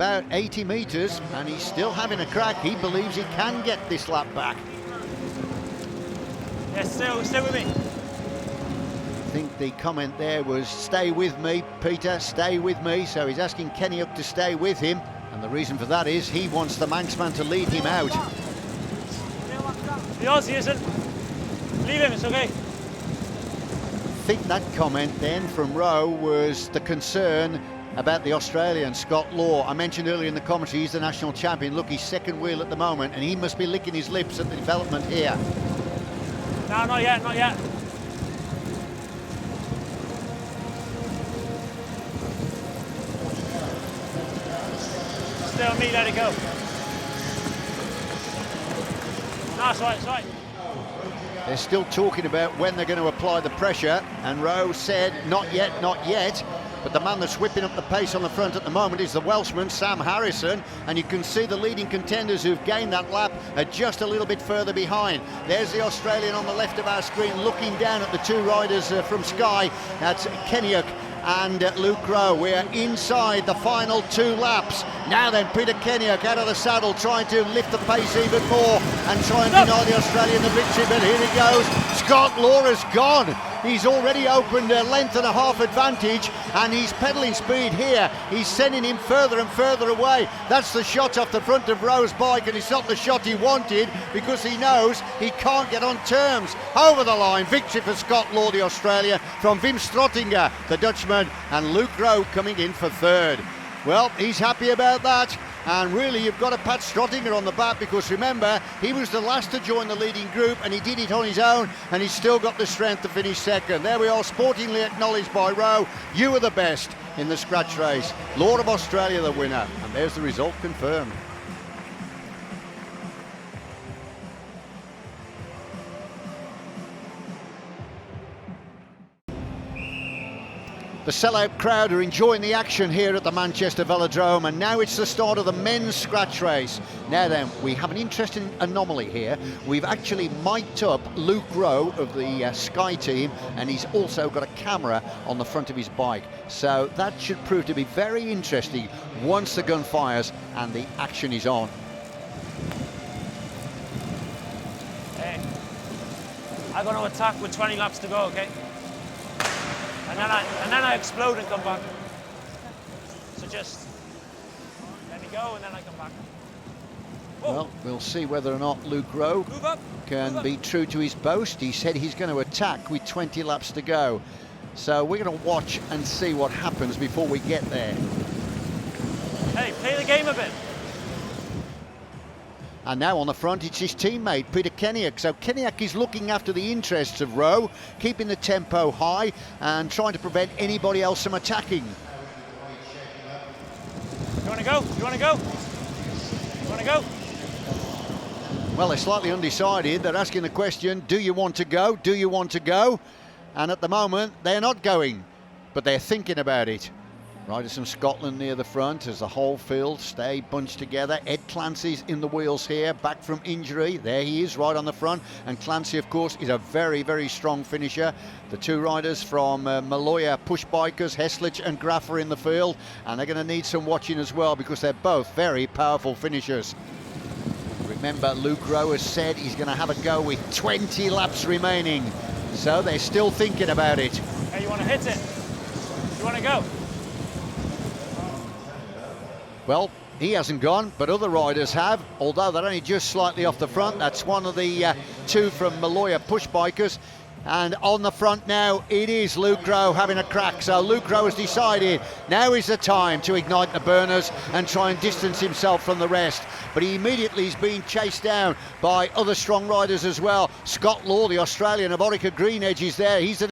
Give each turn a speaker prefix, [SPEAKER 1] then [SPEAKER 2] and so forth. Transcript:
[SPEAKER 1] About 80 metres, and he's still having a crack. He believes he can get this lap back.
[SPEAKER 2] Yeah, stay with me.
[SPEAKER 1] I think the comment there was, stay with me, Peter, stay with me. So he's asking Kenny up to stay with him. And the reason for that is he wants the Manxman to lead him out.
[SPEAKER 2] The Aussie isn't. Leave him, it's okay.
[SPEAKER 1] I think that comment then from Rowe was the concern about the Australian, Scott Law. I mentioned earlier in the commentary, he's the national champion. Look, he's second wheel at the moment, and he must be licking his lips at the development here.
[SPEAKER 2] No, not yet, not yet. Stay on me, let it go. No, it's right, it's right.
[SPEAKER 1] They're still talking about when they're going to apply the pressure, and Rowe said, not yet, not yet. But the man that's whipping up the pace on the front at the moment is the Welshman, Sam Harrison, and you can see the leading contenders who've gained that lap are just a little bit further behind. There's the Australian on the left of our screen looking down at the two riders from Sky. That's Kenyock and Luke Rowe. We're inside the final two laps. Now then, Peter Kenyock out of the saddle, trying to lift the pace even more and try and deny the Australian the victory, but here he goes. Scott Law has gone. He's already opened a length and a half advantage, and he's pedalling speed here. He's sending him further and further away. That's the shot off the front of Rowe's bike, and it's not the shot he wanted because he knows he can't get on terms. Over the line, victory for Scott Law, the Australian, from Wim Strottinger, the Dutchman, and Luke Rowe coming in for third. Well, he's happy about that. And really, you've got to pat Strottinger on the back, because remember, he was the last to join the leading group and he did it on his own, and he's still got the strength to finish second. There we are, sportingly acknowledged by Rowe. You were the best in the scratch race. Law of Australia the winner, and there's the result confirmed. The sellout crowd are enjoying the action here at the Manchester Velodrome, and now it's the start of the men's scratch race. Now then, we have an interesting anomaly here. We've actually mic'd up Luke Rowe of the Sky team, and he's also got a camera on the front of his bike. So that should prove to be very interesting once the gun fires and the action is on.
[SPEAKER 2] Hey, I'm going to attack with 20 laps to go, okay? And then I explode and come back. So just let me go and then I come back. Whoa.
[SPEAKER 1] Well, we'll see whether or not Luke Rowe can be true to his boast. He said he's going to attack with 20 laps to go. So we're going to watch and see what happens before we get there.
[SPEAKER 2] Hey, play the game a bit.
[SPEAKER 1] And now on the front, it's his teammate, Peter Kenyock. So Kenyock is looking after the interests of Rowe, keeping the tempo high and trying to prevent anybody else from attacking.
[SPEAKER 2] You want to go? You want to go? You want to go?
[SPEAKER 1] Well, they're slightly undecided. They're asking the question, do you want to go? Do you want to go? And at the moment, they're not going, but they're thinking about it. Riders from Scotland near the front as the whole field stay bunched together. Ed Clancy's in the wheels here, back from injury. There he is, right on the front. And Clancy, of course, is a very, very strong finisher. The two riders from Maloya push bikers, Heslich and Graf, are in the field. And they're going to need some watching as well, because they're both very powerful finishers. Remember, Luke Rowe has said he's going to have a go with 20 laps remaining. So they're still thinking about it.
[SPEAKER 2] Hey, you want to hit it? You want to go?
[SPEAKER 1] Well, he hasn't gone, but other riders have, although they're only just slightly off the front. That's one of the two from Maloya push bikers. And on the front now, it is Luke Rowe having a crack. So Luke Rowe has decided now is the time to ignite the burners and try and distance himself from the rest. But he immediately is being chased down by other strong riders as well. Scott Law, the Australian of Orica Green Edge, is there. He's the